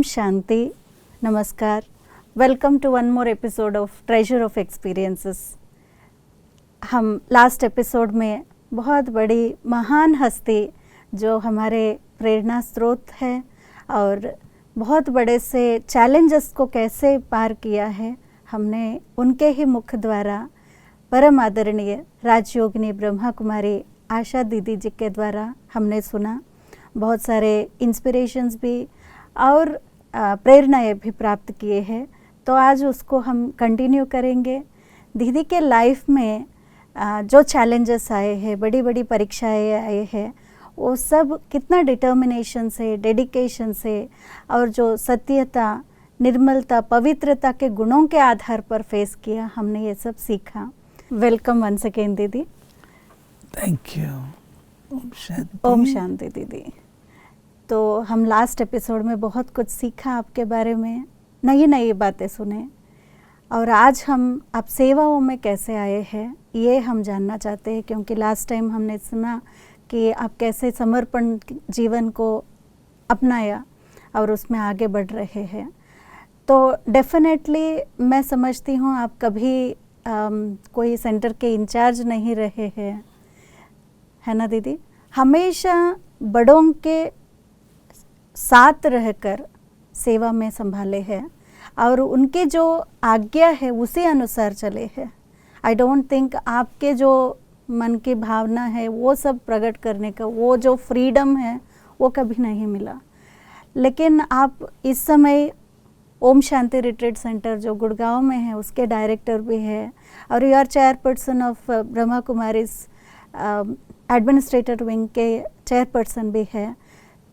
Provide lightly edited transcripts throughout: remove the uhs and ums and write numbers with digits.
शांति, नमस्कार। Welcome to one more episode of treasure of experiences. हम last episode में बहुत बड़ी महान हस्ती जो हमारे प्रेरणा स्रोत है और बहुत बड़े से चैलेंजेस को कैसे पार किया है, हमने उनके ही मुख द्वारा परम आदरणीय राजयोगिनी ब्रह्मा कुमारी आशा दीदी जी के द्वारा हमने सुना। बहुत सारे इंस्पिरेशंस भी और प्रेरणाएं भी प्राप्त किए हैं। तो आज उसको हम कंटिन्यू करेंगे। दीदी के लाइफ में जो चैलेंजेस आए हैं, बड़ी बड़ी परीक्षाएं आए हैं, वो सब कितना डिटर्मिनेशन से, डेडिकेशन से और जो सत्यता, निर्मलता, पवित्रता के गुणों के आधार पर फेस किया, हमने ये सब सीखा। वेलकम वंस अगेन दीदी। Thank you. ओम शांति दीदी। तो हम लास्ट एपिसोड में बहुत कुछ सीखा आपके बारे में, नई नई बातें सुने और आज हम आप सेवाओं में कैसे आए हैं ये हम जानना चाहते हैं, क्योंकि लास्ट टाइम हमने सुना कि आप कैसे समर्पण जीवन को अपनाया और उसमें आगे बढ़ रहे हैं। तो डेफिनेटली मैं समझती हूँ आप कभी कोई सेंटर के इंचार्ज नहीं रहे हैं, है ना दीदी? हमेशा बड़ों के साथ रहकर सेवा में संभाले हैं और उनके जो आज्ञा है उसी अनुसार चले हैं। आई डोंट थिंक आपके जो मन की भावना है वो सब प्रकट करने का, वो जो फ्रीडम है वो कभी नहीं मिला। लेकिन आप इस समय ओम शांति रिट्रीट सेंटर जो गुड़गांव में है उसके डायरेक्टर भी है और you are chairperson of Brahma Kumaris administrator wing के चेयरपर्सन भी है।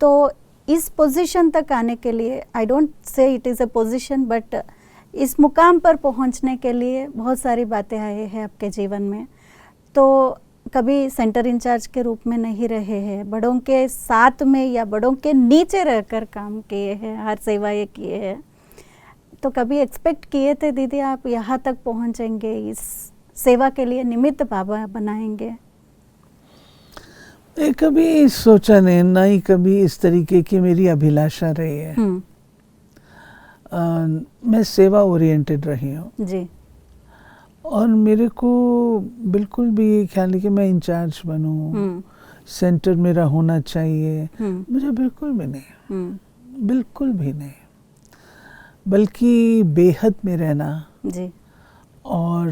तो इस पोजीशन तक आने के लिए, I don't say it is a position, but इस मुकाम पर पहुंचने के लिए बहुत सारी बातें आई हैं आपके जीवन में। तो कभी सेंटर इंचार्ज के रूप में नहीं रहे हैं, बड़ों के साथ में या बड़ों के नीचे रहकर काम किए हैं, हर सेवाएं किए हैं। तो कभी एक्सपेक्ट किए थे दीदी आप यहाँ तक पहुँचेंगे, इस सेवा के लिए निमित्त बाबा बनाएंगे? कभी सोचा नहीं, ना ही कभी इस तरीके की मेरी अभिलाषा रही है। मैं सेवा ओरिएंटेड रही हूँ जी। और मेरे को बिल्कुल भी ये ख्याल नहीं कि मैं इंचार्ज बनूं, सेंटर मेरा होना चाहिए, मुझे बिल्कुल भी नहीं, बिल्कुल भी नहीं। बल्कि बेहद में रहना जी। और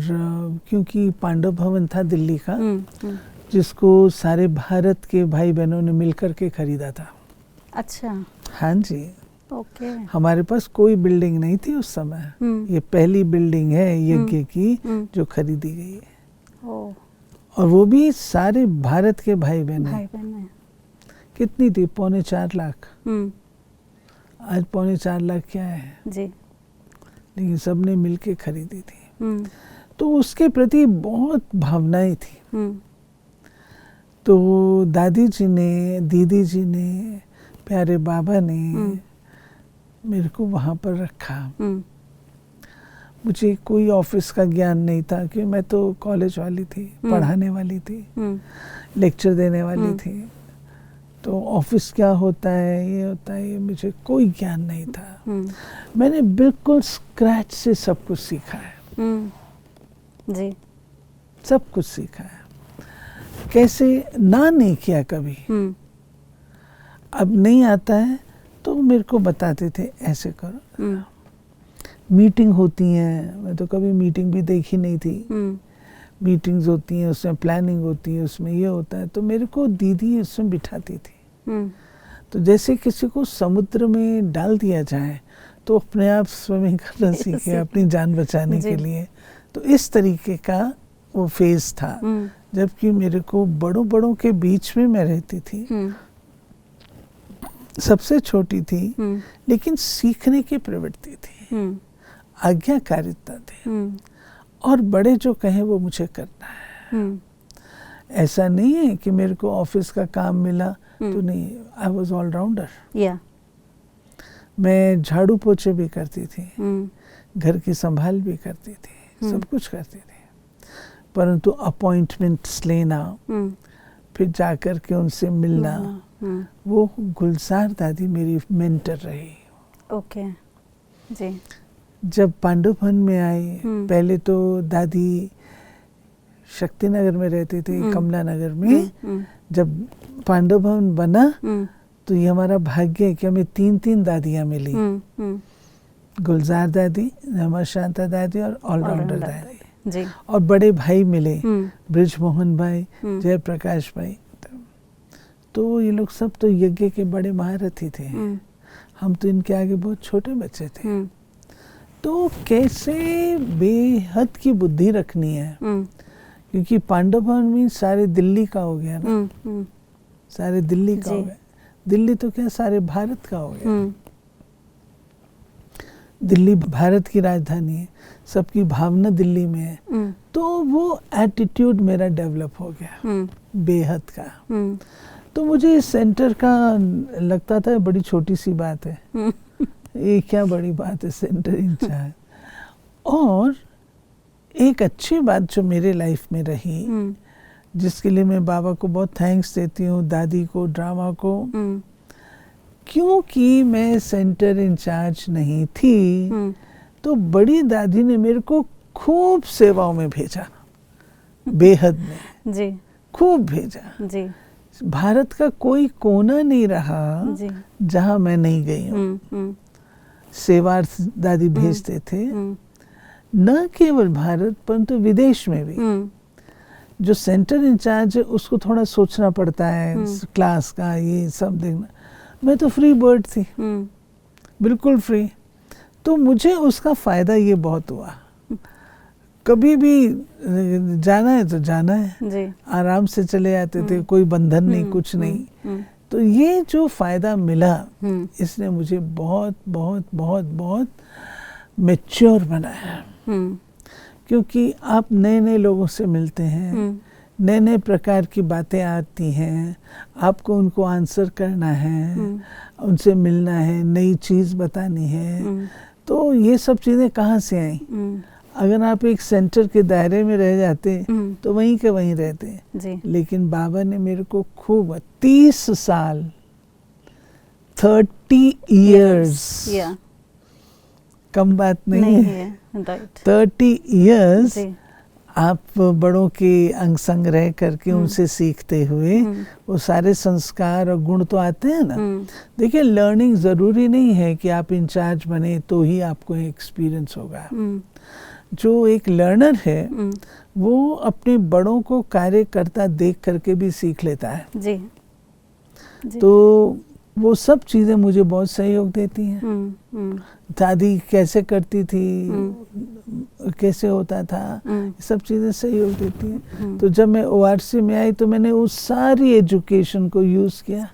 क्योंकि पांडव भवन था दिल्ली का, जिसको सारे भारत के भाई बहनों ने मिलकर के खरीदा था। अच्छा। हाँ जी। ओके। हमारे पास कोई बिल्डिंग नहीं थी उस समय। ये पहली बिल्डिंग है यज्ञ की जो खरीदी गई है। और वो भी सारे भारत के भाई बहन। कितनी थी? 3.25 लाख। आज 3.25 लाख क्या है जी। लेकिन सबने मिलके खरीदी थी। तो उसके प्रति बहुत भावनाएं थी। तो दादी जी ने, दीदी जी ने, प्यारे बाबा ने मेरे को वहाँ पर रखा। मुझे कोई ऑफिस का ज्ञान नहीं था कि मैं तो कॉलेज वाली थी, पढ़ाने वाली थी, लेक्चर देने वाली थी। तो ऑफिस क्या होता है, ये होता है, ये मुझे कोई ज्ञान नहीं था। मैंने बिल्कुल स्क्रैच से सब कुछ सीखा है जी। सब कुछ सीखा है। कैसे ना नहीं किया कभी। अब नहीं आता है तो मेरे को बताते थे ऐसे करो। मीटिंग होती हैं, मैं तो कभी मीटिंग भी देखी नहीं थी। मीटिंग्स होती हैं, उसमें प्लानिंग होती है, उसमें ये होता है, तो मेरे को दीदी उसमें बिठाती थी। तो जैसे किसी को समुद्र में डाल दिया जाए तो अपने आप स्विमिंग करना सीखे अपनी जान बचाने के लिए। तो इस तरीके का वो फेज था। जबकि मेरे को बड़ों के बीच में मैं रहती थी, सबसे छोटी थी, लेकिन सीखने की प्रवृत्ति थी, आज्ञाकारिता थी, और बड़े जो कहें वो मुझे करना है। ऐसा नहीं है कि मेरे को ऑफिस का काम मिला तो नहीं। I was allrounder. मैं झाड़ू पोछे भी करती थी, घर की संभाल भी करती थी, सब कुछ करती थी। परंतु अपॉइंटमेंट्स लेना, फिर जाकर के उनसे मिलना, वो गुलजार दादी मेरी मेंटर रही। ओके जी। जब पांडव भवन में आई, पहले तो दादी शक्ति नगर में रहती थी, कमला नगर में। जब पांडव भवन बना तो ये हमारा भाग्य है कि हमें 3 दादियाँ मिली, गुलजार दादी, रमा शांता दादी और ऑलराउंडर दादी जी। और बड़े भाई मिले, ब्रिज मोहन भाई, जयप्रकाश भाई। तो ये लोग सब तो यज्ञ के बड़े महारथी थे, हम तो इनके आगे बहुत छोटे बच्चे थे। तो कैसे बेहद की बुद्धि रखनी है, क्योंकि पांडव भवन में सारे दिल्ली का हो गया ना, सारे दिल्ली का हो गया। दिल्ली तो क्या, सारे भारत का हो गया। दिल्ली भारत की राजधानी है, सबकी भावना दिल्ली में है। तो वो एटीट्यूड मेरा डेवलप हो गया बेहद का। तो मुझे इस सेंटर का लगता था बड़ी छोटी सी बात है, ये क्या बड़ी बात है सेंटर इंचार्ज। और एक अच्छी बात जो मेरे लाइफ में रही, जिसके लिए मैं बाबा को बहुत थैंक्स देती हूँ, दादी को, ड्रामा को, क्योंकि मैं सेंटर इंचार्ज नहीं थी तो बड़ी दादी ने मेरे को खूब सेवाओं में भेजा, बेहद में जी, खूब भेजा जी। भारत का कोई कोना नहीं रहा जहाँ मैं नहीं गई हूँ। सेवार्थ दादी भेजते थे, न केवल भारत परंतु विदेश में भी। जो सेंटर इंचार्ज है उसको थोड़ा सोचना पड़ता है, क्लास का ये सब देखना। मैं तो फ्री बर्ड थी, बिल्कुल फ्री। तो मुझे उसका फायदा ये बहुत हुआ, कभी भी जाना है तो जाना है जी। आराम से चले आते थे, कोई बंधन नहीं, कुछ नहीं। तो ये जो फायदा मिला, इसने मुझे बहुत बहुत बहुत बहुत मैच्योर बनाया। क्योंकि आप नए नए लोगों से मिलते हैं, नए नए प्रकार की बातें आती हैं, आपको उनको आंसर करना है, उनसे मिलना है, नई चीज़ बतानी है। तो ये सब चीज़ें कहाँ से आई? अगर आप एक सेंटर के दायरे में रह जाते तो वहीं के वहीं रहते जी। लेकिन बाबा ने मेरे को खूब 30 साल 30 इयर्स कम बात नहीं है। 30 इयर्स आप बड़ों के अंग संग रह करके उनसे सीखते हुए वो सारे संस्कार और गुण तो आते हैं ना। देखिए, लर्निंग ज़रूरी नहीं है कि आप इंचार्ज बने तो ही आपको एक्सपीरियंस होगा। जो एक लर्नर है वो अपने बड़ों को कार्य करता देख करके भी सीख लेता है जी। तो वो सब चीज़ें मुझे बहुत सहयोग देती हैं। दादी कैसे करती थी, कैसे होता था, सब चीज़ें सहयोग देती हैं। तो जब मैं ORC में आई तो मैंने उस सारी एजुकेशन को यूज़ किया,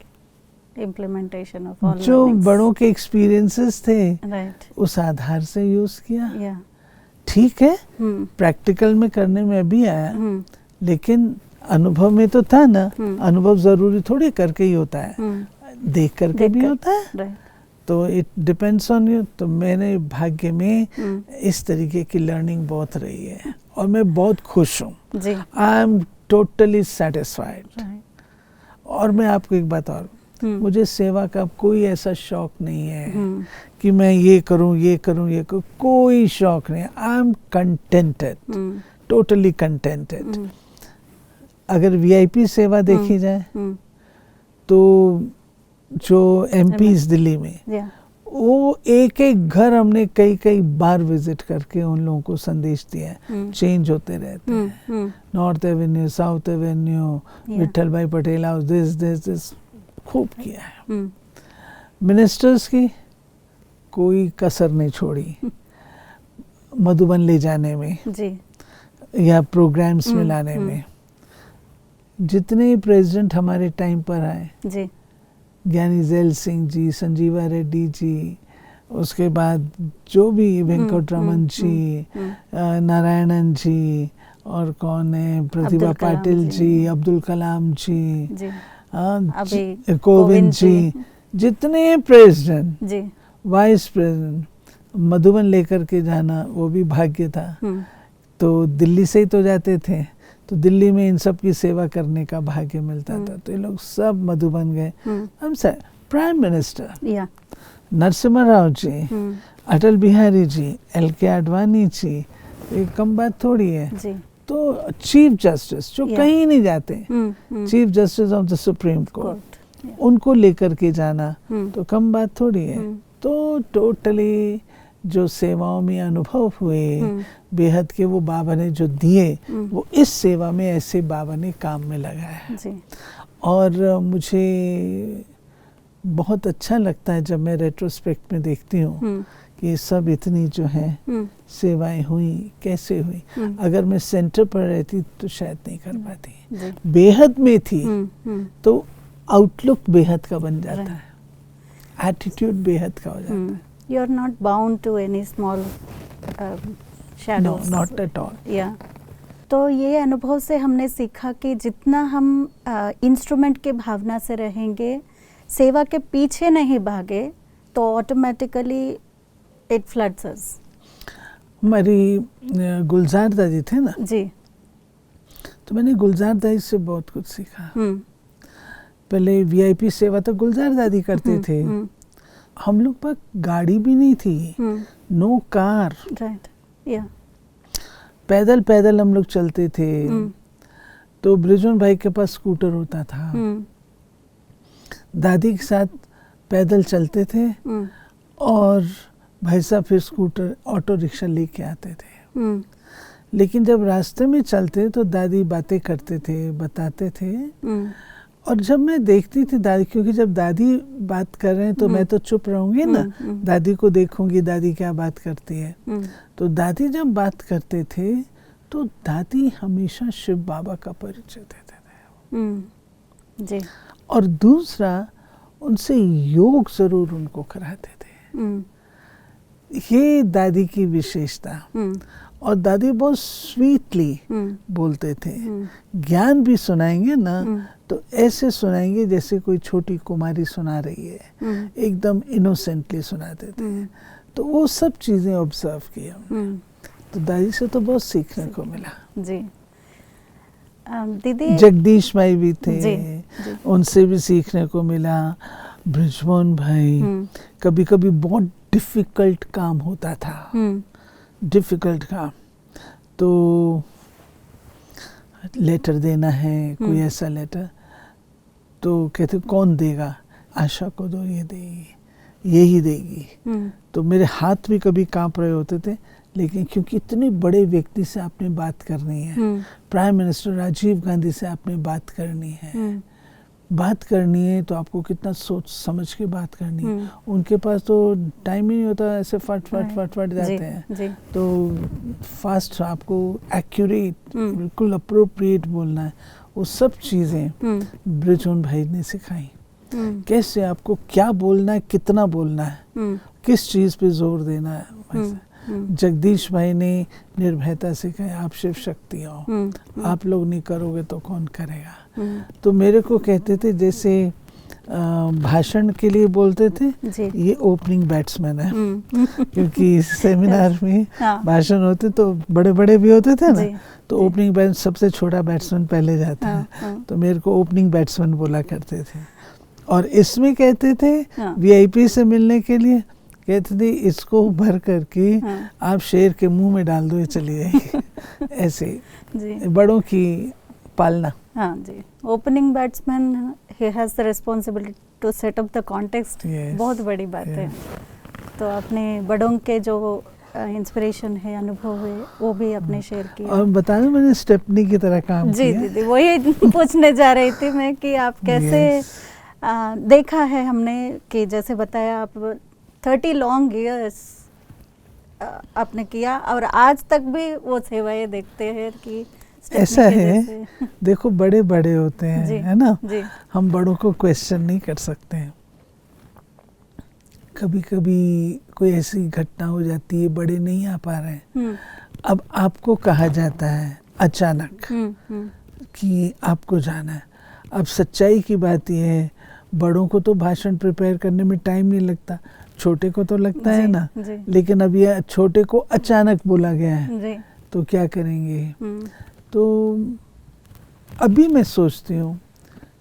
इम्प्लीमेंटेशन ऑफ ऑल जो बड़ों के एक्सपीरियंसेस थे उस आधार से यूज़ किया। ठीक है, प्रैक्टिकल में करने में भी आया, लेकिन अनुभव में तो था ना। अनुभव ज़रूरी थोड़ी करके ही होता है, देख करके भी होता है। तो इट डिपेंड्स ऑन यू। तो मैंने भाग्य में इस तरीके की लर्निंग बहुत रही है और मैं बहुत खुश हूँ। I am totally satisfied. और मैं आपको एक बात और, मुझे सेवा का कोई ऐसा शौक नहीं है कि मैं ये करूँ ये करूँ ये करूँ, कोई शौक नहीं। I am contented, totally contented. अगर VIP सेवा देखी जाए तो जो MPs दिल्ली में, वो एक एक घर हमने कई कई बार विजिट करके उन लोगों को संदेश दिया है। चेंज होते रहते हैं, North Avenue, South Avenue, Vithalbhai Patel house, this खूब किया है। मिनिस्टर्स की कोई कसर नहीं छोड़ी मधुबन ले जाने में जी। या प्रोग्राम्स में लाने में। जितने प्रेसिडेंट हमारे टाइम पर आए जी, ज्ञानी जैल सिंह जी, संजीवा रेड्डी जी, उसके बाद जो भी वेंकटरमन जी, नारायणन जी, और कौन है, प्रतिभा पाटिल जी, अब्दुल कलाम जी, कोविंद जी, जितने प्रेसिडेंट, वाइस प्रेसिडेंट, मधुबन लेकर के जाना वो भी भाग्य था। तो दिल्ली से ही तो जाते थे, तो दिल्ली में इन सब की सेवा करने का भाग्य मिलता था। तो ये लोग सब मधुबन गए। हम से prime minister Narasimha Rao ji, Atal Bihari ji, LK Advani ji, ये कम बात थोड़ी है जी। तो चीफ जस्टिस जो कहीं नहीं जाते, chief justice of the supreme court, उनको लेकर के जाना तो कम बात थोड़ी है। तो टोटली जो सेवाओं में अनुभव हुए बेहद के, वो बाबा ने जो दिए वो इस सेवा में ऐसे बाबा ने काम में लगाया जी। और मुझे बहुत अच्छा लगता है जब मैं रेट्रोस्पेक्ट में देखती हूँ कि सब इतनी जो है सेवाएं हुई, कैसे हुई। अगर मैं सेंटर पर रहती तो शायद नहीं कर पाती। बेहद में थी तो आउटलुक बेहद का बन जाता है, एटीट्यूड बेहद का हो जाता है। You are not bound to any small shadows. No, not at all. Yeah. तो ये अनुभव से हमने सीखा कि जितना हम इंस्ट्रूमेंट के भावना से रहेंगे, सेवा के पीछे नहीं भागे, तो ऑटोमेटिकली इट फ्लड्स अस। हमारी गुलजार दादी थे ना जी, तो मैंने गुलजार दादी से बहुत कुछ सीखा। पहले VIP सेवा तो गुलजार दादी करते थे। हम लोग पास गाड़ी भी नहीं थी, नो कार, राइट, या पैदल पैदल हम लोग चलते थे। तो ब्रिजवन भाई के पास स्कूटर होता था, दादी के साथ पैदल चलते थे और भाई साहब फिर स्कूटर ऑटो रिक्शा लेके आते थे। लेकिन जब रास्ते में चलते तो दादी बातें करते थे, बताते थे। और जब मैं देखती थी दादी, क्योंकि जब दादी बात कर रहे हैं तो मैं तो चुप रहूंगी ना, दादी को देखूंगी दादी क्या बात करती है। तो दादी जब बात करते थे तो दादी हमेशा शिव बाबा का परिचय देते थे जी। और दूसरा, उनसे योग जरूर उनको कराते थे। ये दादी की विशेषता। और दादी बहुत स्वीटली बोलते थे। ज्ञान भी सुनाएंगे ना तो ऐसे सुनाएंगे जैसे कोई छोटी कुमारी सुना रही है, एकदम इनोसेंटली सुनाते थे। तो वो सब चीजें ऑब्जर्व की हमने। तो दादी से तो बहुत सीखने को मिला जी। दीदी जगदीश भाई भी थे जी। उनसे भी सीखने को मिला। ब्रिजमोहन भाई, कभी कभी बहुत डिफिकल्ट काम होता था, डिफिकल्ट काम, तो लेटर देना है, कोई ऐसा लेटर, तो कहते कौन देगा, आशा को दो, ये देगी, यही देगी। तो मेरे हाथ भी कभी कांप रहे होते थे, लेकिन क्योंकि इतने बड़े व्यक्ति से आपने बात करनी है, प्राइम मिनिस्टर राजीव गांधी से आपने बात करनी है, बात करनी है तो आपको कितना सोच समझ के बात करनी है। उनके पास तो टाइम ही नहीं होता, ऐसे फट फट फट फट जाते हैं। तो फास्ट आपको एक्यूरेट, बिल्कुल अप्रोप्रिएट बोलना है। वो सब चीज़ें ब्रिजमोहन भाई ने सिखाई। कैसे आपको क्या बोलना है, कितना बोलना है, किस चीज़ पे जोर देना है। जगदीश भाई ने निर्भयता से कहा, आप शिव शक्ति हो, आप लोग नहीं करोगे तो कौन करेगा। तो मेरे को कहते थे, जैसे भाषण के लिए बोलते थे, ये ओपनिंग बैट्समैन है। क्योंकि सेमिनार में भाषण होते तो बड़े बड़े भी होते थे ना, तो ओपनिंग बैट्समैन, सबसे छोटा बैट्समैन पहले जाता है। तो मेरे को ओपनिंग बैट्समैन बोला करते थे। और इसमें कहते थे VIP से मिलने के लिए, कहते थे इसको भर करके आप शेर के मुंह में डाल दो, ये चली जाएगी। ऐसे बड़ों की पालना। हाँ जी, opening batsman, he has the responsibility to set up the context. बहुत बड़ी बात है। तो अपने बड़ों के जो इंस्पिरेशन है, अनुभव हुए, वो भी अपने शेयर किए। और बता दो, मैंने स्टेपनी की तरह काम जी किया। दीदी, वही पूछने जा रही थी मैं कि आप कैसे देखा है हमने कि जैसे बताया आप 30 लॉन्ग ईयर्स आपने किया और आज तक भी वो सेवाएं देखते हैं कि ऐसा है। देखो बड़े बड़े होते हैं, है ना, हम बड़ों को क्वेश्चन नहीं कर सकते हैं। कभी कभी कोई ऐसी घटना हो जाती है, बड़े नहीं आ पा रहे हैं, अब आपको कहा जाता है अचानक कि आपको जाना है। अब सच्चाई की बात यह है, बड़ों को तो भाषण प्रिपेयर करने में टाइम नहीं लगता, छोटे को तो लगता है ना। लेकिन अब ये छोटे को अचानक बोला गया है, तो क्या करेंगे। तो अभी मैं सोचती हूँ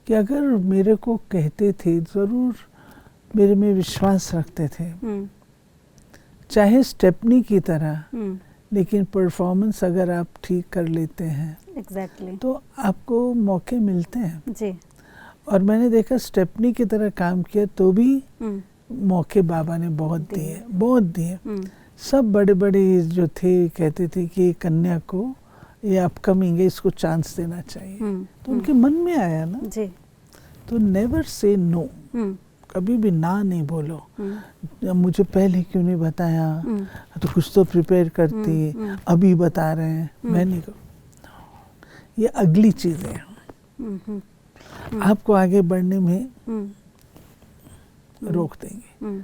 कि अगर मेरे को कहते थे, ज़रूर मेरे में विश्वास रखते थे, चाहे स्टेपनी की तरह, लेकिन परफॉर्मेंस अगर आप ठीक कर लेते हैं तो आपको मौके मिलते हैं जी। और मैंने देखा स्टेपनी की तरह काम किया तो भी मौके बाबा ने बहुत दिए। सब बड़े बड़े जो थे कहते थे कि कन्या को ये अपकमिंग है, इसको चांस देना चाहिए। तो उनके मन में आया ना जी। तो नेवर से नो, कभी भी ना नहीं बोलो। मुझे पहले क्यों नहीं बताया, तो कुछ तो प्रिपेयर करती, अभी बता रहे हैं, मैं नहीं करूँ। ये अगली चीजें हैं, आपको आगे बढ़ने में रोक देंगे।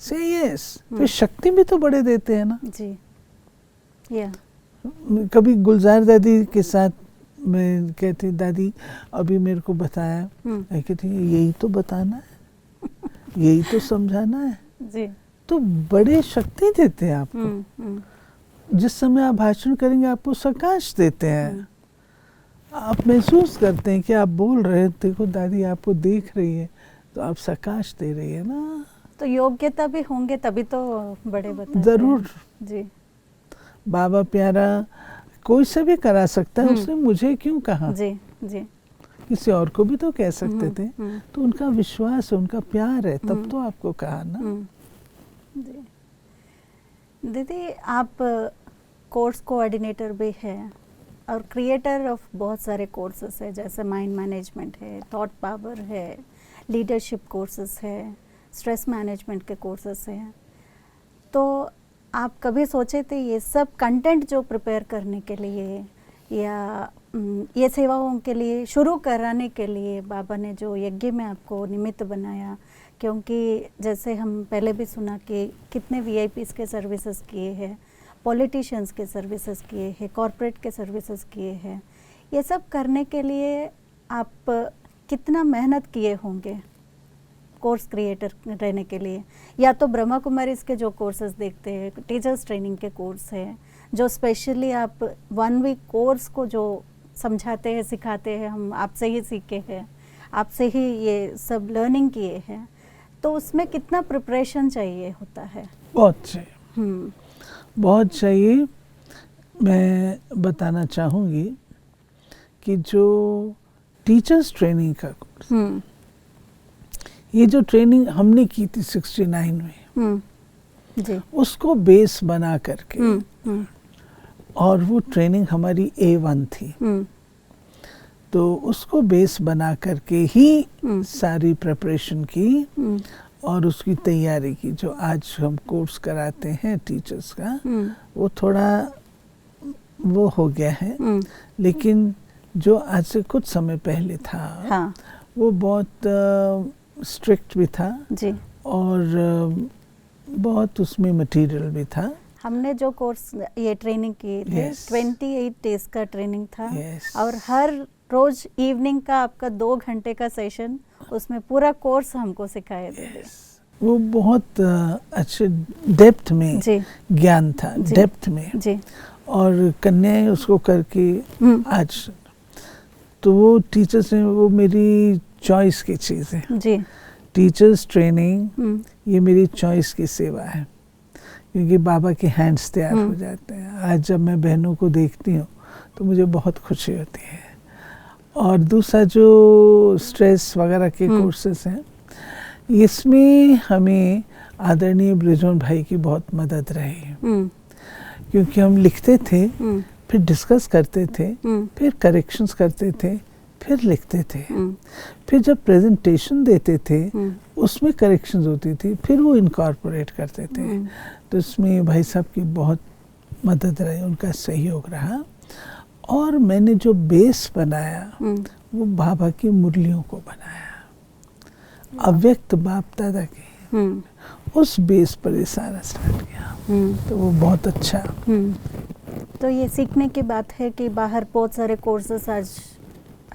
से यस, फिर शक्ति भी तो बड़े देते हैं ना जी। कभी गुलजार दादी के साथ मैं कहती, दादी अभी मेरे को बताया, कहती यही तो बताना है, यही तो समझाना है जी। तो बड़े शक्ति देते हैं आपको। जिस समय आप भाषण करेंगे आपको प्रकाश देते हैं, आप महसूस करते हैं कि आप बोल रहे हैं, देखो दादी आपको देख रही है, तो आप प्रकाश दे रही है ना। तो योग्यता भी होंगे तभी तो बड़े बताते जरूर हैं जी। बाबा प्यारा कोई से भी करा सकता है, उसने मुझे क्यों कहा जी जी। किसी और को भी तो कह सकते थे। तो उनका विश्वास है, उनका प्यार है, तब तो आपको कहा ना जी। दीदी आप कोर्स कोऑर्डिनेटर भी है और क्रिएटर ऑफ बहुत सारे कोर्सेस है, जैसे माइंड मैनेजमेंट है, थॉट पावर है, लीडरशिप कोर्सेस है, स्ट्रेस मैनेजमेंट के कोर्सेस हैं। तो आप कभी सोचे थे ये सब कंटेंट जो प्रिपेयर करने के लिए या ये सेवाओं के लिए शुरू कराने के लिए बाबा ने जो यज्ञ में आपको निमित्त बनाया, क्योंकि जैसे हम पहले भी सुना कि कितने VIPs के सर्विसेज किए हैं, पॉलिटिशियंस के सर्विसेज किए हैं, कॉरपोरेट के सर्विसेज किए हैं, ये सब करने के लिए आप कितना मेहनत किए होंगे कोर्स क्रिएटर रहने के लिए। या तो ब्रह्मा कुमारी के जो कोर्सेज देखते हैं, टीचर्स ट्रेनिंग के कोर्स है, जो स्पेशली आप 1 वीक कोर्स को जो समझाते हैं, सिखाते हैं, हम आपसे ही सीखे हैं, आपसे ही ये सब लर्निंग किए हैं, तो उसमें कितना प्रिपरेशन चाहिए होता है? बहुत चाहिए, बहुत चाहिए। मैं बताना चाहूँगी कि जो टीचर्स ट्रेनिंग का कोर्स, ये जो ट्रेनिंग हमने की थी 69 में जी। उसको बेस बना करके और वो ट्रेनिंग हमारी A1 थी, तो उसको बेस बना करके ही सारी प्रिपरेशन की और उसकी तैयारी की। जो आज हम कोर्स कराते हैं टीचर्स का, वो थोड़ा वो हो गया है, लेकिन जो आज से कुछ समय पहले था हाँ। वो बहुत स्ट्रिक्ट भी था जी। और बहुत उसमें मटेरियल भी था। हमने जो कोर्स ये ट्रेनिंग की थी 28 डेज का ट्रेनिंग था और हर रोज इवनिंग का आपका 2 घंटे का सेशन, उसमें पूरा कोर्स हमको सिखाए थे। वो बहुत अच्छे डेप्थ में ज्ञान था, डेप्थ में जी। और कन्याएं उसको करके आज तो वो टीचर्स ने, वो मेरी चॉइस की चीज़ है जी। टीचर्स ट्रेनिंग ये मेरी चॉइस की सेवा है, क्योंकि बाबा के हैंड्स तैयार हो जाते हैं। आज जब मैं बहनों को देखती हूँ तो मुझे बहुत खुशी होती है। और दूसरा जो स्ट्रेस वगैरह के कोर्सेस हैं, इसमें हमें आदरणीय ब्रिजमोहन भाई की बहुत मदद रही, क्योंकि हम लिखते थे, फिर डिस्कस करते थे, फिर करेक्शंस करते थे, फिर लिखते थे, फिर जब प्रेजेंटेशन देते थे उसमें करेक्शंस होती थी, फिर वो इनकॉर्पोरेट करते थे। तो इसमें भाई साहब की बहुत मदद रही, उनका सहयोग रहा। और मैंने जो बेस बनाया वो बाबा की मुरलियों को बनाया, अव्यक्त बाप दादा के, उस बेस पर ये सारा स्टार्ट किया। तो वो बहुत अच्छा। तो ये सीखने की बात है कि बाहर बहुत सारे कोर्सेस आज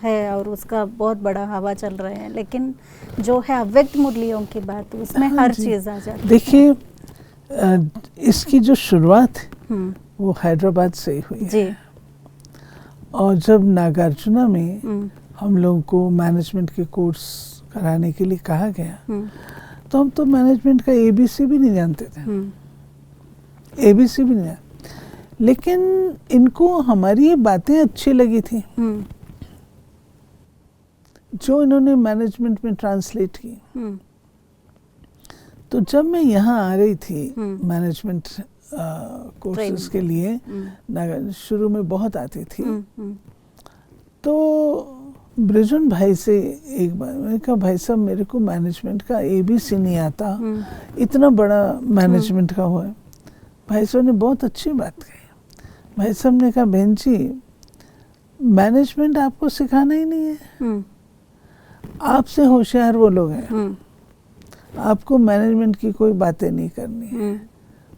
है और उसका बहुत बड़ा हवा चल रहा है, लेकिन जो है अव्यक्त मुरलियों की बात, उसमें हर चीज़ आ जाती है। देखिए इसकी जो शुरुआत वो हैदराबाद से ही हुई जी। है। और जब नागार्जुना में हम लोगों को मैनेजमेंट के कोर्स कराने के लिए कहा गया, तो हम तो मैनेजमेंट का ABC भी नहीं जानते थे, ABC भी नहीं जानते, लेकिन इनको हमारी ये बातें अच्छी लगी थी जो इन्होंने मैनेजमेंट में ट्रांसलेट की। तो जब मैं यहाँ आ रही थी मैनेजमेंट कोर्सेज के लिए, शुरू में बहुत आती थी, तो ब्रिजन भाई से एक बार मैंने कहा, भाई साहब मेरे को मैनेजमेंट का ABC नहीं आता, इतना बड़ा मैनेजमेंट का हुआ है। भाई साहब ने बहुत अच्छी बात कही। भाई साहब ने कहा, बहन जी मैनेजमेंट आपको सिखाना ही नहीं है, आपसे होशियार वो लोग हैं, आपको मैनेजमेंट की कोई बातें नहीं करनी है,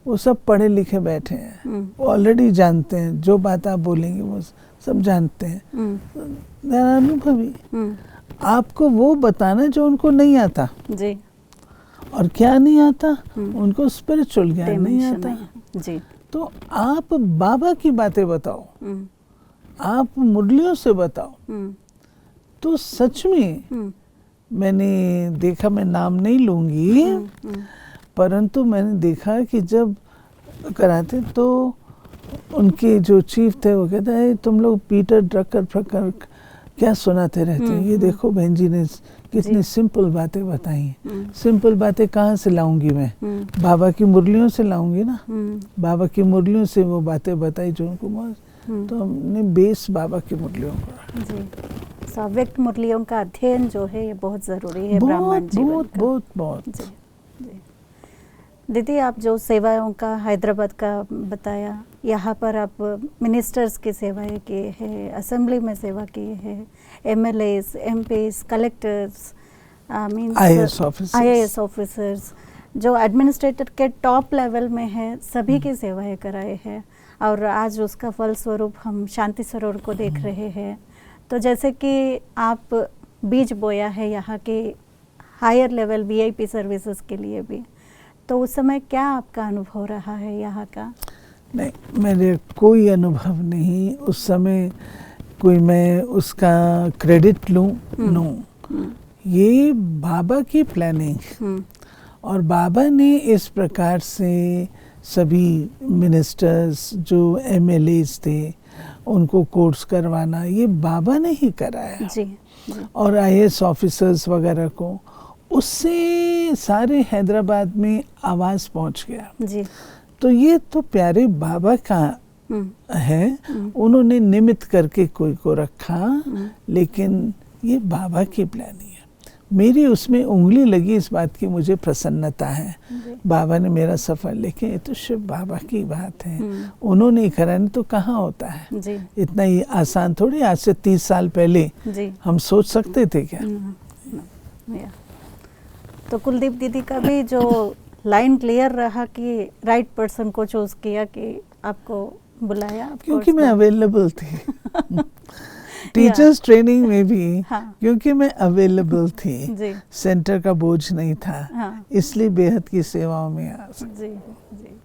वो सब पढ़े लिखे बैठे हैं, वो ऑलरेडी जानते हैं, जो बात आप बोलेंगे वो सब जानते हैं, अनुभवी, आपको वो बताना जो उनको नहीं आता जी। और क्या नहीं आता, उनको स्पिरिचुअल ज्ञान नहीं आता जी। तो आप बाबा की बातें बताओ, आप मुरलियों से बताओ। तो सच में मैंने देखा, मैं नाम नहीं लूंगी, परंतु मैंने देखा कि जब कराते तो उनके जो चीफ थे वो कहता है, तुम लोग पीटर ड्रकर फ्रकर क्या सुनाते रहते हैं, ये देखो बहन जी ने कितनी सिंपल बातें बताई। सिंपल बातें कहाँ से लाऊंगी मैं, बाबा की मुरलियों से लाऊंगी ना, बाबा की मुरलियों से वो बातें बताई जो उनको, तो हमने बेस बाबा की मुरलियों का। अव्यक्त मुरलियों का अध्ययन जो है ये बहुत ज़रूरी है ब्राह्मण जीवन का। बहुत। जी। दीदी, आप जो सेवाओं का हैदराबाद का बताया, यहाँ पर आप मिनिस्टर्स की सेवाएं की है, असेंबली में सेवा की है, MLAs, MPs, collectors, IAS officers, जो एडमिनिस्ट्रेटर के टॉप लेवल में है, सभी की सेवाएं कराए हैं, और आज उसका फलस्वरूप हम शांति सरोवर को देख रहे हैं। तो जैसे कि आप बीज बोया है यहाँ के हायर लेवल VIP सर्विसेज के लिए भी, तो उस समय क्या आपका अनुभव रहा है यहाँ का? नहीं, मेरे कोई अनुभव नहीं उस समय, कोई मैं उसका क्रेडिट लूँ, नो, ये बाबा की प्लानिंग, और बाबा ने इस प्रकार से सभी मिनिस्टर्स जो MLAs थे उनको कोर्स करवाना, ये बाबा ने ही कराया। जी। और IAS ऑफिसर्स वगैरह को, उससे सारे हैदराबाद में आवाज़ पहुंच गया जी। तो ये तो प्यारे बाबा का है, उन्होंने निमित्त करके कोई को रखा, लेकिन ये बाबा की प्लानिंग है। मेरी उसमें उंगली लगी, इस बात की मुझे प्रसन्नता है, बाबा ने मेरा सफ़र, लेकिन ये तो शिव बाबा की बात है, उन्होंने कराने तो कहाँ होता है जी। इतना ही आसान थोड़ी, आज से 30 साल पहले जी। हम सोच सकते थे क्या? तो कुलदीप दीदी का भी जो लाइन क्लियर रहा कि राइट पर्सन को चूज किया कि आपको बुलाया, क्योंकि मैं अवेलेबल थी टीचर्स ट्रेनिंग में भी, क्योंकि मैं अवेलेबल थी, सेंटर का बोझ नहीं था, इसलिए बेहद की सेवाओं में आ सकती। जी।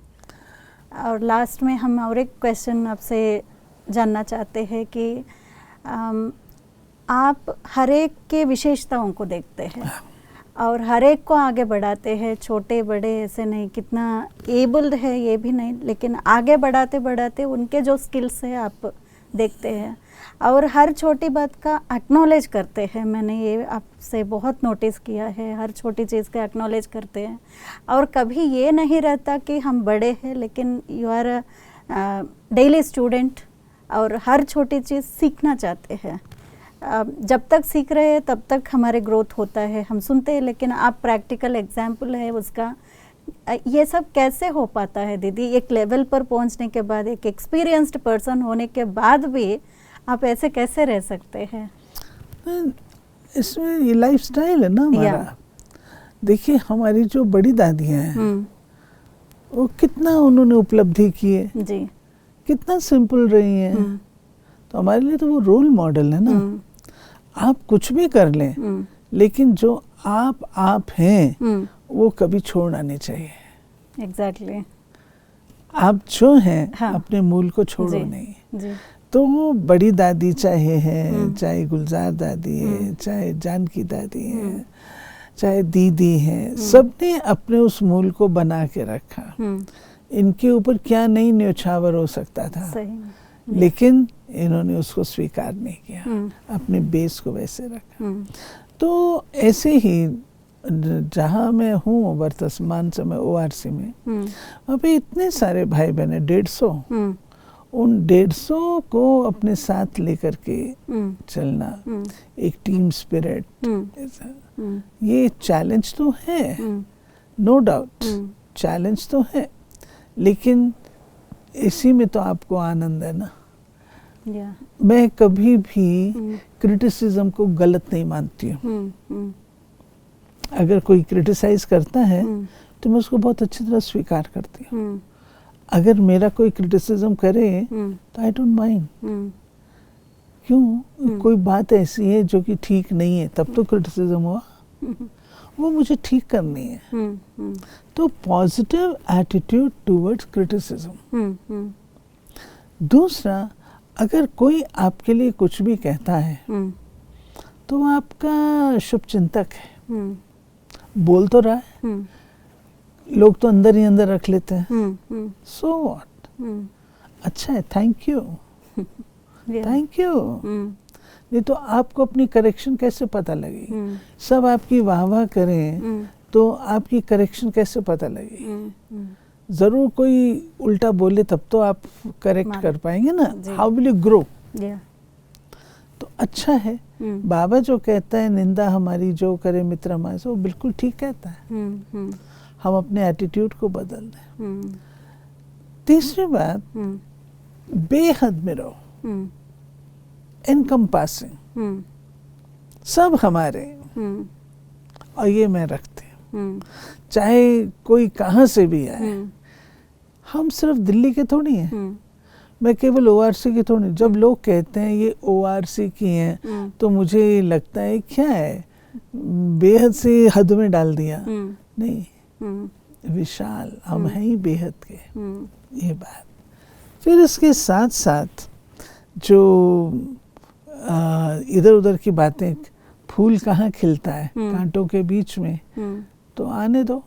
और लास्ट में हम और एक क्वेश्चन आपसे जानना चाहते हैं कि आप हर एक के विशेषताओं को देखते हैं और हर एक को आगे बढ़ाते हैं, छोटे बड़े ऐसे नहीं, कितना एबल्ड है ये भी नहीं, लेकिन आगे बढ़ाते बढ़ाते उनके जो स्किल्स है आप देखते हैं और हर छोटी बात का एक्नॉलेज करते हैं। मैंने ये आपसे बहुत नोटिस किया है, हर छोटी चीज़ का एक्नॉलेज करते हैं और कभी ये नहीं रहता कि हम बड़े हैं, लेकिन यू आर डेली स्टूडेंट और हर छोटी चीज़ सीखना चाहते हैं। जब तक सीख रहे हैं तब तक हमारे ग्रोथ होता है, हम सुनते हैं, लेकिन आप प्रैक्टिकल एग्जाम्पल है उसका। ये सब कैसे हो पाता है दीदी, एक लेवल पर पहुंचने के बाद, एक एक्सपीरियंस्ड पर्सन होने के बाद भी आप ऐसे कैसे रह सकते हैं? इसमें ये लाइफस्टाइल है ना हमारा। देखिए हमारी जो बड़ी दादियाँ हैं वो कितना उन्होंने उपलब्धि की है जी, कितना सिंपल रही हैं, तो हमारे लिए तो वो रोल मॉडल है ना। आप कुछ भी कर लें, लेकिन जो आप हैं वो कभी छोड़ना नहीं चाहिए। एग्जैक्टली। आप जो हैं अपने मूल को छोड़ो नहीं। तो वो बड़ी दादी चाहे है, चाहे गुलजार दादी है, चाहे जानकी दादी है, चाहे दीदी हैं, सबने अपने उस मूल को बना के रखा। इनके ऊपर क्या नहीं न्योछावर हो सकता था, लेकिन इन्होंने उसको स्वीकार नहीं किया, अपने बेस को वैसे रखा। तो ऐसे ही जहाँ मैं हूँ वर्तमान समय ORC में, वहाँ पे इतने सारे भाई बहन 150, उन 150 को अपने साथ लेकर के चलना, एक टीम स्पिरिट, ये चैलेंज तो है, नो डाउट चैलेंज तो है, लेकिन इसी में तो आपको आनंद है ना। मैं कभी भी क्रिटिसिज्म को गलत नहीं मानती हूँ। अगर कोई क्रिटिसाइज करता है तो मैं उसको बहुत अच्छी तरह स्वीकार करती हूँ। अगर मेरा कोई क्रिटिसिज्म करे तो आई डोंट माइंड। क्यों? कोई बात ऐसी है जो कि ठीक नहीं है, तब तो क्रिटिसिज्म हुआ, वो मुझे ठीक करनी है। तो पॉजिटिव एटीट्यूड टुवर्ड्स क्रिटिसिज्म। दूसरा, अगर कोई आपके लिए कुछ भी कहता है तो वो आपका शुभचिंतक है, बोल तो रहा है, लोग तो अंदर ही अंदर रख लेते हैं, सो व्हाट, अच्छा है, थैंक यू, थैंक यू। नहीं तो आपको अपनी करेक्शन कैसे पता लगेगी? सब आपकी वाह वाह करें तो आपकी करेक्शन कैसे पता लगेगी? जरूर कोई उल्टा बोले तब तो आप करेक्ट कर पाएंगे ना। How will you grow? तो अच्छा है, बाबा जो कहता है निंदा हमारी जो करे मित्र हमारे, वो बिल्कुल ठीक कहता है। हम अपने एटीट्यूड को बदल दें। तीसरी बात, बेहद में रहो, इनकम्पासिंग, सब हमारे, और ये मैं रखते हूँ, चाहे कोई कहाँ से भी आए। हम सिर्फ दिल्ली के थोड़ी हैं, मैं केवल ORC की थोड़ी। जब लोग कहते हैं ये ORC की हैं तो मुझे लगता है क्या है, बेहद से हद में डाल दिया। नहीं, विशाल, हम हैं ही बेहद के, ये बात। फिर इसके साथ साथ जो इधर उधर की बातें, फूल कहाँ खिलता है कांटों के बीच में, तो आने दो,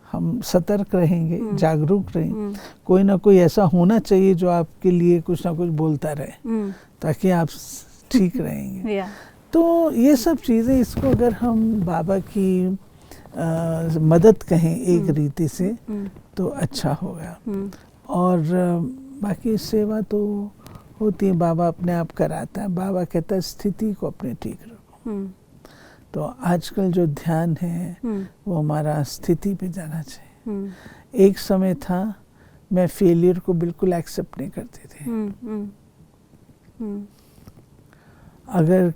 हम सतर्क रहेंगे, जागरूक रहेंगे। कोई ना कोई ऐसा होना चाहिए जो आपके लिए कुछ ना कुछ बोलता रहे, ताकि आप ठीक रहेंगे। तो ये सब चीज़ें, इसको अगर हम बाबा की मदद कहें एक रीति से तो अच्छा होगा। और बाकी सेवा तो होती है, बाबा अपने आप कराता है। बाबा कहता है स्थिति को अपने ठीक रखो। तो आजकल जो ध्यान है वो हमारा स्थिति पे जाना चाहिए। एक समय था मैं फेलियर को बिल्कुल एक्सेप्ट नहीं करती थी। अगर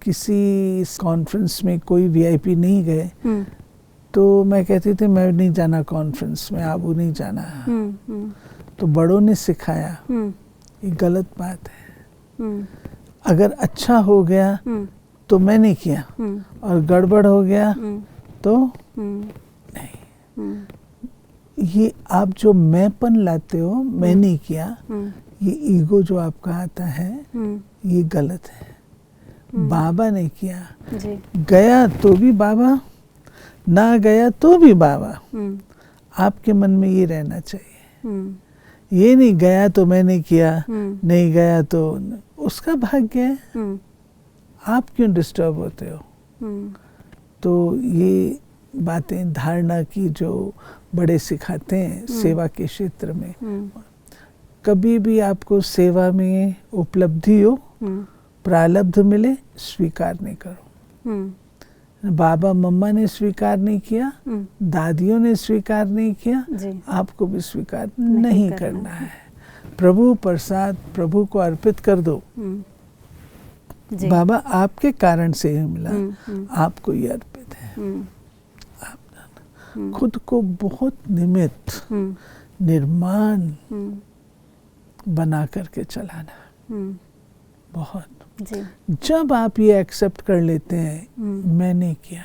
किसी कॉन्फ्रेंस में कोई VIP नहीं गए तो मैं कहती थी मैं नहीं जाना कॉन्फ्रेंस में, आबू नहीं जाना। तो बड़ों ने सिखाया ये गलत बात है। अगर अच्छा हो गया तो मैंने किया, और गड़बड़ हो गया तो नहीं। ये आप जो मैंपन लाते हो, मैंने किया, ये ईगो जो आपका आता है, ये गलत है। बाबा ने किया, गया तो भी बाबा, ना गया तो भी बाबा। आपके मन में ये रहना चाहिए। ये नहीं गया तो मैंने किया, नहीं गया तो उसका भाग्य है, आप क्यों डिस्टर्ब होते हो? तो ये बातें धारणा की जो बड़े सिखाते हैं सेवा के क्षेत्र में, कभी भी आपको सेवा में उपलब्धि हो, प्रारब्ध मिले, स्वीकार नहीं करो। बाबा मम्मा ने स्वीकार नहीं किया, दादियों ने स्वीकार नहीं किया, आपको भी स्वीकार नहीं करना है। प्रभु प्रसाद प्रभु को अर्पित कर दो। बाबा आपके कारण से ये मिला, आपको ये अर्पित है। आप खुद को बहुत निमित्त, निर्माण बना करके चलाना, बहुत। जब आप ये एक्सेप्ट कर लेते हैं मैंने किया,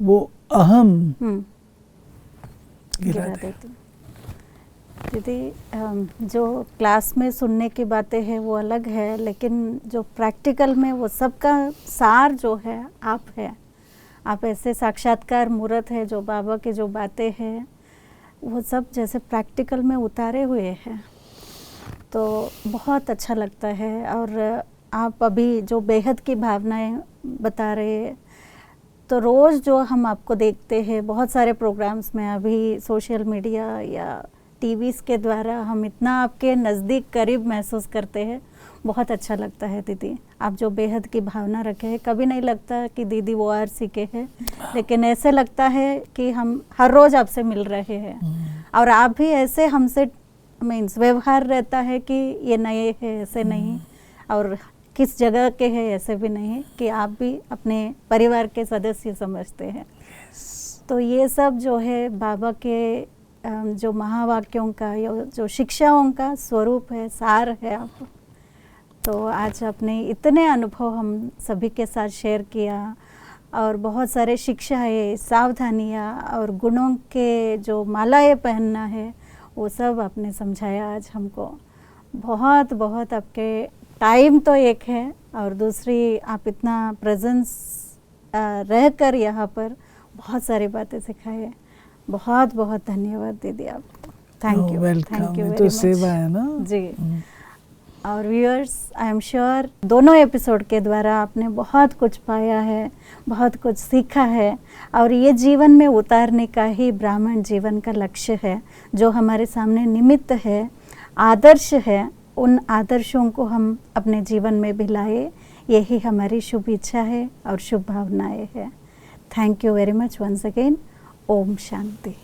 वो अहम गिरा देते। दीदी, जो क्लास में सुनने की बातें हैं वो अलग है, लेकिन जो प्रैक्टिकल में वो सबका सार जो है आप है। आप ऐसे साक्षात्कार मूर्त है, जो बाबा की जो बातें हैं वो सब जैसे प्रैक्टिकल में उतारे हुए हैं, तो बहुत अच्छा लगता है। और आप अभी जो बेहद की भावनाएं बता रहे हैं, तो रोज़ जो हम आपको देखते हैं बहुत सारे प्रोग्राम्स में, अभी सोशल मीडिया या टीवीज़ के द्वारा हम इतना आपके नज़दीक करीब महसूस करते हैं, बहुत अच्छा लगता है दीदी। आप जो बेहद की भावना रखे हैं, कभी नहीं लगता कि दीदी वो ORC के हैं, लेकिन ऐसे लगता है कि हम हर रोज़ आपसे मिल रहे हैं। और आप भी ऐसे हमसे मीन्स व्यवहार रहता है कि ये नए है, ऐसे नहीं, और किस जगह के हैं ऐसे भी नहीं, कि आप भी अपने परिवार के सदस्य समझते हैं। तो ये सब जो है बाबा के जो महावाक्यों का, जो शिक्षाओं का स्वरूप है, सार है आप। तो आज आपने इतने अनुभव हम सभी के साथ शेयर किया, और बहुत सारे शिक्षाएं, सावधानियाँ और गुणों के जो मालाएं पहनना है वो सब आपने समझाया आज हमको। बहुत बहुत आपके टाइम तो एक है, और दूसरी आप इतना प्रेजेंस रहकर यहाँ पर बहुत सारी बातें सिखाए। बहुत बहुत धन्यवाद दीदी आपको। Thank you, thank you very much. सेवा है ना जी। और व्यूअर्स, आई एम श्योर दोनों एपिसोड के द्वारा आपने बहुत कुछ पाया है, बहुत कुछ सीखा है, और ये जीवन में उतारने का ही ब्राह्मण जीवन का लक्ष्य है, जो हमारे सामने निमित्त है, आदर्श है। उन आदर्शों को हम अपने जीवन में भी लाए, यही हमारी शुभ इच्छा है और शुभ भावनाएं है। Thank you very much once again. ओम शांति।